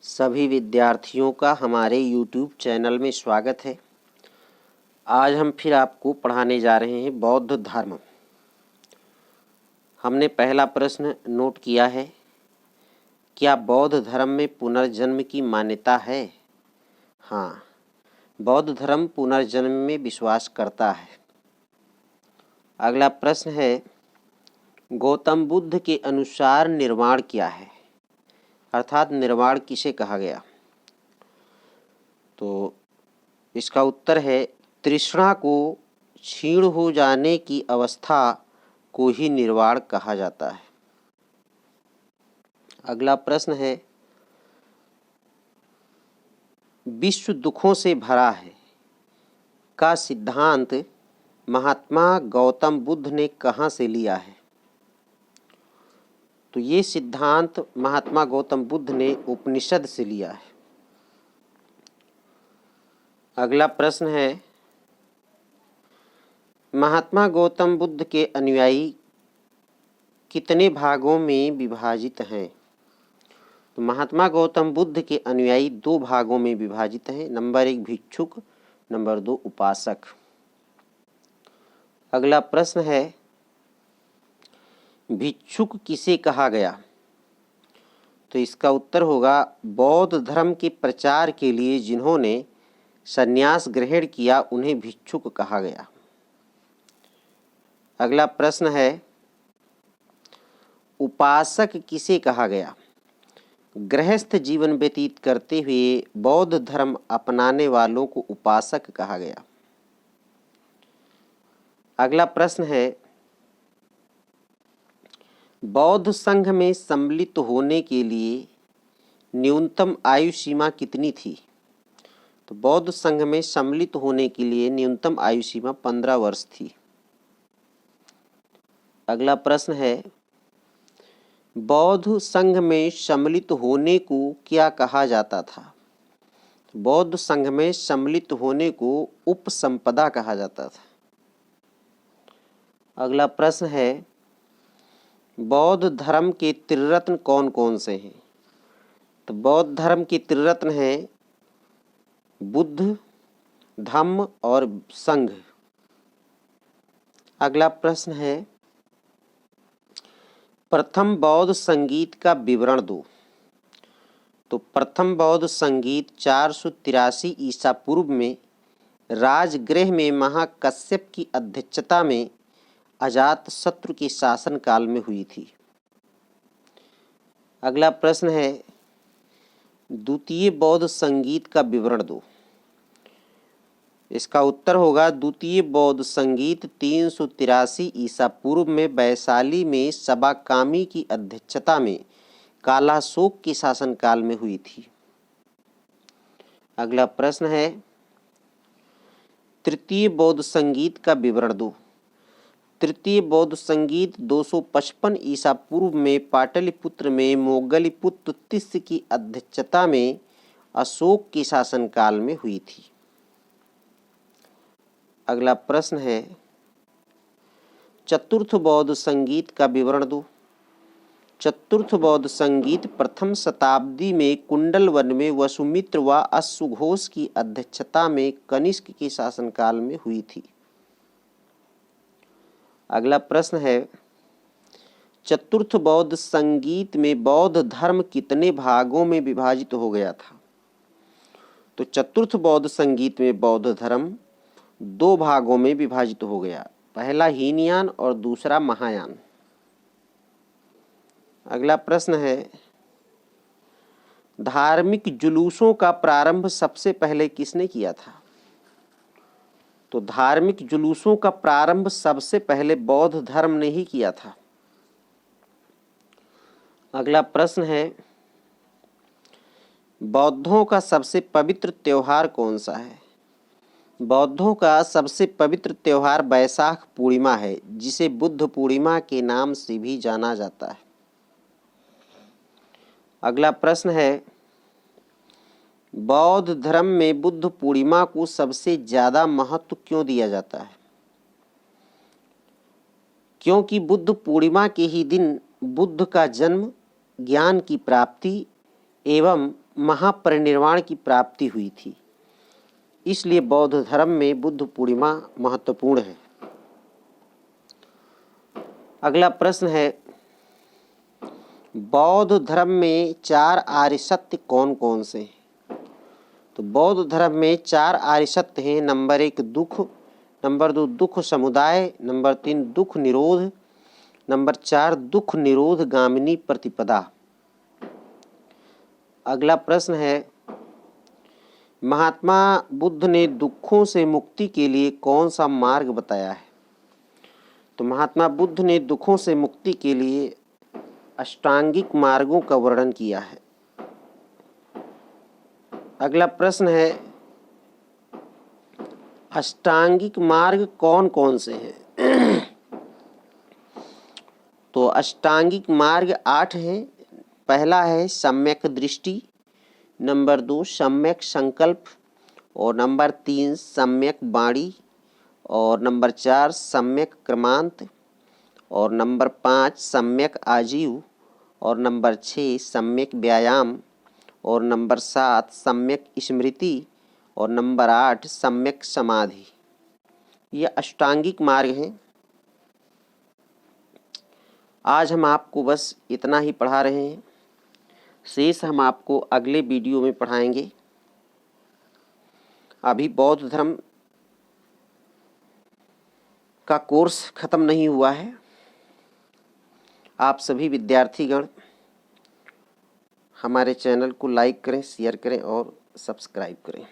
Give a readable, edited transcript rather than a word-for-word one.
सभी विद्यार्थियों का हमारे YouTube चैनल में स्वागत है। आज हम फिर आपको पढ़ाने जा रहे हैं बौद्ध धर्म। हमने पहला प्रश्न नोट किया है, क्या बौद्ध धर्म में पुनर्जन्म की मान्यता है? हाँ, बौद्ध धर्म पुनर्जन्म में विश्वास करता है। अगला प्रश्न है, गौतम बुद्ध के अनुसार निर्वाण क्या है, अर्थात निर्वाण किसे कहा गया? तो इसका उत्तर है, तृष्णा को क्षीण हो जाने की अवस्था को ही निर्वाण कहा जाता है। अगला प्रश्न है, विश्व दुखों से भरा है का सिद्धांत महात्मा गौतम बुद्ध ने कहाँ से लिया है? तो ये सिद्धांत महात्मा गौतम बुद्ध ने उपनिषद से लिया है। अगला प्रश्न है, महात्मा गौतम बुद्ध के अनुयायी कितने भागों में विभाजित हैं? तो महात्मा गौतम बुद्ध के अनुयायी 2 भागों में विभाजित हैं। नंबर 1 भिक्षुक, नंबर 2 उपासक। अगला प्रश्न है, भिक्षुक किसे कहा गया? तो इसका उत्तर होगा, बौद्ध धर्म के प्रचार के लिए जिन्होंने संन्यास ग्रहण किया उन्हें भिक्षुक कहा गया। अगला प्रश्न है, उपासक किसे कहा गया? गृहस्थ जीवन व्यतीत करते हुए बौद्ध धर्म अपनाने वालों को उपासक कहा गया। अगला प्रश्न है, बौद्ध संघ में सम्मिलित होने के लिए न्यूनतम आयु सीमा कितनी थी? तो बौद्ध संघ में सम्मिलित होने के लिए न्यूनतम आयु सीमा 15 वर्ष थी। अगला प्रश्न है, बौद्ध संघ में सम्मिलित होने को क्या कहा जाता था? बौद्ध संघ में सम्मिलित होने को उपसंपदा कहा जाता था। अगला प्रश्न है, बौद्ध धर्म के त्रिरत्न कौन कौन से हैं? तो बौद्ध धर्म के त्रिरत्न हैं बुद्ध, धम्म और संघ। अगला प्रश्न है, प्रथम बौद्ध संगीत का विवरण दो। तो प्रथम बौद्ध संगीत 483 ईसा पूर्व में राजगृह में महाकश्यप की अध्यक्षता में अजात शत्रु के शासन काल में हुई थी। अगला प्रश्न है, द्वितीय बौद्ध संगीत का विवरण दो। इसका उत्तर होगा, द्वितीय बौद्ध संगीत 383 ईसा पूर्व में वैशाली में सबाकामी की अध्यक्षता में कालाशोक के शासन काल में हुई थी। अगला प्रश्न है, तृतीय बौद्ध संगीत का विवरण दो। तृतीय बौद्ध संगीत 255 ईसा पूर्व में पाटलिपुत्र में मोगलीपुत्र तिस्य की अध्यक्षता में अशोक के शासन काल में हुई थी। अगला प्रश्न है, चतुर्थ बौद्ध संगीत का विवरण दो। चतुर्थ बौद्ध संगीत प्रथम शताब्दी में कुंडल वन में वसुमित्र व अश्वघोष की अध्यक्षता में कनिष्क के शासनकाल में हुई थी। अगला प्रश्न है, चतुर्थ बौद्ध संगीत में बौद्ध धर्म कितने भागों में विभाजित हो गया था? तो चतुर्थ बौद्ध संगीत में बौद्ध धर्म 2 भागों में विभाजित हो गया, पहला हीनयान और दूसरा महायान। अगला प्रश्न है, धार्मिक जुलूसों का प्रारंभ सबसे पहले किसने किया था? तो धार्मिक जुलूसों का प्रारंभ सबसे पहले बौद्ध धर्म ने ही किया था। अगला प्रश्न है, बौद्धों का सबसे पवित्र त्योहार कौन सा है? बौद्धों का सबसे पवित्र त्योहार बैसाख पूर्णिमा है, जिसे बुद्ध पूर्णिमा के नाम से भी जाना जाता है। अगला प्रश्न है, बौद्ध धर्म में बुद्ध पूर्णिमा को सबसे ज्यादा महत्व क्यों दिया जाता है? क्योंकि बुद्ध पूर्णिमा के ही दिन बुद्ध का जन्म, ज्ञान की प्राप्ति एवं महापरिनिर्वाण की प्राप्ति हुई थी। इसलिए बौद्ध धर्म में बुद्ध पूर्णिमा महत्वपूर्ण है। अगला प्रश्न है, बौद्ध धर्म में 4 आर्य सत्य कौन कौन से हैं? तो बौद्ध धर्म में 4 आर्य सत्य हैं। नंबर 1 दुख, नंबर 2 दुख समुदाय, नंबर 3 दुख निरोध, नंबर 4 दुख निरोध गामिनी प्रतिपदा। अगला प्रश्न है, महात्मा बुद्ध ने दुखों से मुक्ति के लिए कौन सा मार्ग बताया है? तो महात्मा बुद्ध ने दुखों से मुक्ति के लिए अष्टांगिक मार्गों का वर्णन किया है। अगला प्रश्न है, अष्टांगिक मार्ग कौन कौन से हैं? तो अष्टांगिक मार्ग 8 हैं। पहला है सम्यक दृष्टि, नंबर 2 सम्यक संकल्प, और नंबर 3 सम्यक वाणी, और नंबर 4 सम्यक क्रमांत, और नंबर 5 सम्यक आजीव, और नंबर 6 सम्यक व्यायाम, और नंबर 7 सम्यक स्मृति, और नंबर 8 सम्यक समाधि। ये अष्टांगिक मार्ग हैं। आज हम आपको बस इतना ही पढ़ा रहे हैं, शेष हम आपको अगले वीडियो में पढ़ाएंगे। अभी बौद्ध धर्म का कोर्स ख़त्म नहीं हुआ है। आप सभी विद्यार्थीगण हमारे चैनल को लाइक करें, शेयर करें और सब्सक्राइब करें।